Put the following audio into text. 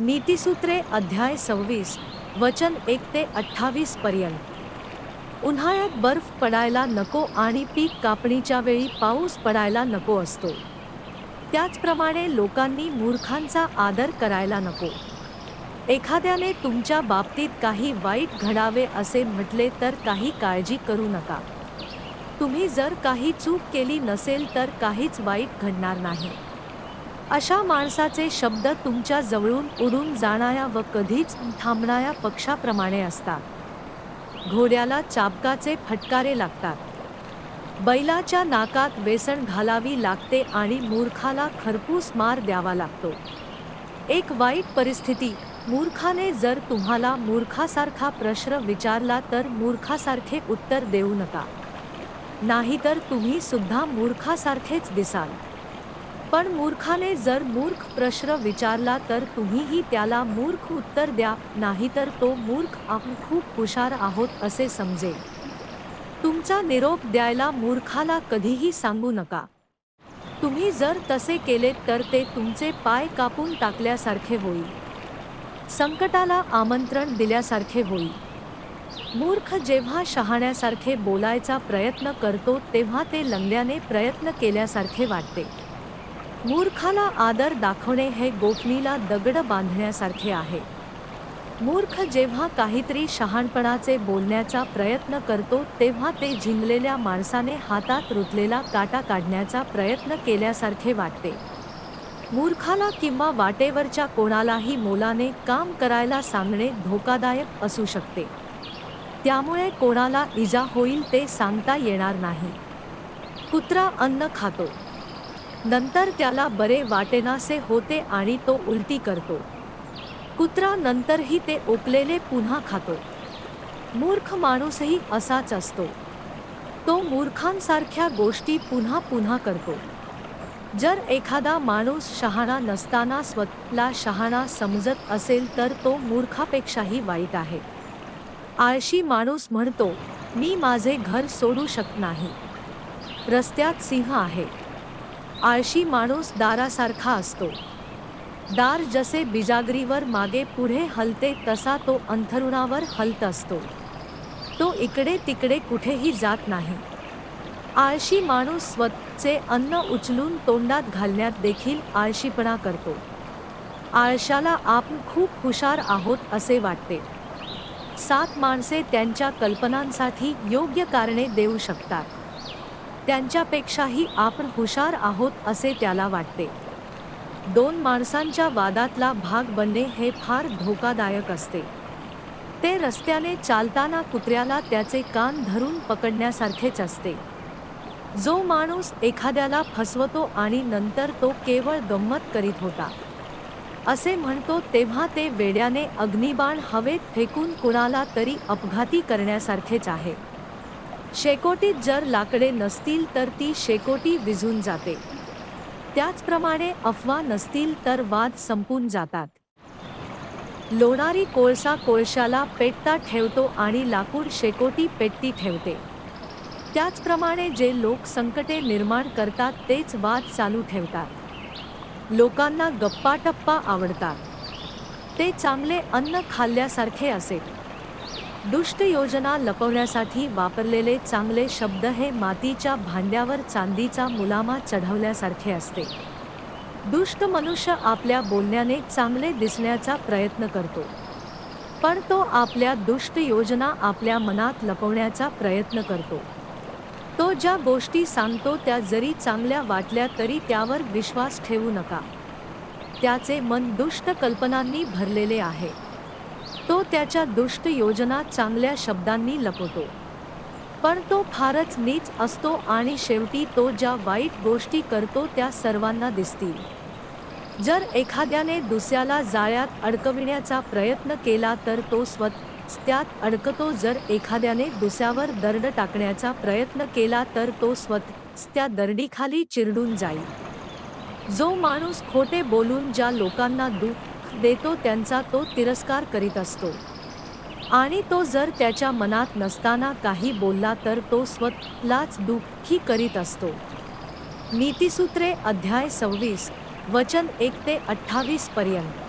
नीतिसूत्रे अध्याय 26 वचन 1 ते 28 पर्यंत। उन्हाळ्यात बर्फ पडायला नको आणि पीक कापणीच्या वेळी पाऊस पडायला नको असतो, त्याचप्रमाणे लोकांनी मूर्खांचा आदर करायला नको। एखाद्याने तुमच्या बाबतीत काही वाईट घडावे असे म्हटले तर काही काळजी करू नका। तुम्ही जर काही चूक केली नसेल तर काहीच वाईट घडणार नाही। अशा माणसाचे शब्द तुमच्या जवळून उडून जाणाऱ्या व कधीच थांबणाऱ्या पक्षाप्रमाणे असतात। घोड्याला चाबकाचे फटकारे लागतात, बैलाच्या नाकात वेसण घालावी लागते आणि मूर्खाला खरपूस मार द्यावा लागतो। एक वाईट परिस्थिती, मूर्खाने जर तुम्हाला मूर्खासारखा प्रश्न विचारला तर मूर्खासारखे उत्तर देऊ नका, नाहीतर तुम्ही सुद्धा मूर्खासारखेच दिसाल। पण मूर्खाने जर मूर्ख प्रश्न विचारला तर तुम्हीही त्याला मूर्ख उत्तर द्या, नाहीतर तो मूर्ख आपण खूप हुशार आहोत असे समजेल। तुमचा निरोप द्यायला मूर्खाला कधीही सांगू नका। तुम्ही जर तसे केलेत तर ते तुमचे पाय कापून टाकल्यासारखे होईल, संकटाला आमंत्रण दिल्यासारखे होईल। मूर्ख जेव्हा शहाण्यासारखे बोलायचा प्रयत्न करतो तेव्हा ते लंगड्याने प्रयत्न केल्यासारखे वाटते। मूर्खाला आदर दाखवणे हे गोफणीला दगड बांधण्यासारखे आहे। मूर्ख जेव्हा काहीतरी शहाणपणाचे बोलण्याचा प्रयत्न करतो तेव्हा ते झिंगलेल्या माणसाने हातात रुतलेला काटा काढण्याचा प्रयत्न केल्यासारखे वाटते। मूर्खाला किंवा वाटेवरच्या कोणालाही मोलाने काम करायला सांगणे धोकादायक असू शकते, त्यामुळे कोणाला इजा होईल ते सांगता येणार नाही। कुत्रा अन्न खातो, नंतर त्याला बरे वाटेनासे होते आणि तो उलटी करतो। कुत्रा नंतरही ते उकलेले पुन्हा खातो। मूर्ख माणूसही असाच असतो, तो मूर्खांसारख्या गोष्टी पुन्हा पुन्हा करतो। जर एखादा माणूस शहाणा नसताना स्वतःला शहाणा समजत असेल तर तो मूर्खापेक्षाही वाईट आहे। आळशी माणूस म्हणतो, मी माझे घर सोडू शकत नाही, रस्त्यात सिंह आहे। आळशी माणूस दारासारखा असतो, दार जसे बिजागरीवर मागे पुढे हलते तसा तो अंथरुणावर हलत असतो, तो इकडे तिकडे कुठेही जात नाही। आळशी माणूस स्वतःचे अन्न उचलून तोंडात घालण्यात देखील आळशीपणा करतो। आळशाला आपण खूप हुशार आहोत असे वाटते। 7 माणसे त्यांच्या कल्पनांसाठी योग्य कारणे देऊ शकतात, त्यांच्यापेक्षाही आपण हुशार आहोत असे त्याला वाटते। 2 माणसांच्या वादातला भाग बनणे हे फार धोकादायक असते, ते रस्त्याने चालताना कुत्र्याला त्याचे कान धरून पकडण्यासारखेच असते। जो माणूस एखाद्याला फसवतो आणि नंतर तो केवळ गंमत करीत होता असे म्हणतो तेव्हा ते वेड्याने अग्निबाण हवेत फेकून कुणाला तरी अपघाती करण्यासारखेच आहे। शेकोटीत जर लाकडे नसतील तर ती शेकोटी विझून जाते, त्याचप्रमाणे अफवा नसतील तर वाद संपून जातात। लोणारी कोळसा कोळशाला पेटता ठेवतो आणि लाकूड शेकोटी पेटती ठेवते, त्याचप्रमाणे जे लोक संकटे निर्माण करतात तेच वाद चालू ठेवतात। लोकांना गप्पाटप्पा आवडतात, ते चांगले अन्न खाल्ल्यासारखे असेल। दुष्ट योजना लपवण्यासाठी वापरलेले चांगले शब्द हे मातीच्या भांड्यावर चांदीचा मुलामा चढवल्यासारखे असते। दुष्ट मनुष्य आपल्या बोलण्याने चांगले दिसण्याचा प्रयत्न करतो, पण तो आपल्या दुष्ट योजना आपल्या मनात लपवण्याचा प्रयत्न करतो। तो ज्या गोष्टी सांगतो त्या जरी चांगल्या वाटल्या तरी त्यावर विश्वास ठेवू नका, त्याचे मन दुष्ट कल्पनांनी भरलेले आहे। तो त्याच्या दुष्ट योजना चांगल्या शब्दांनी लपवतो, पण तो फारच नीच असतो आणि शेवटी तो ज्या वाईट गोष्टी करतो त्या सर्वांना दिसतील। जर एखाद्याने दुसऱ्याला जाळ्यात अडकविण्याचा प्रयत्न केला तर तो स्वतःच त्यात अडकतो, जर एखाद्याने दुसऱ्यावर दरड टाकण्याचा प्रयत्न केला तर तो स्वतःच त्या दरडीखाली चिरडून जाईल। जो माणूस खोटे बोलून ज्या लोकांना दुःख देतो त्यांचा तो तिरस्कार करीत असतो, आणि तो जर त्याच्या मनात नसताना काही बोलला तर तो स्वतःलाच दुःखी करीत असतो। नीतिसूत्रे अध्याय 26 वचन 1 ते 28 पर्यंत।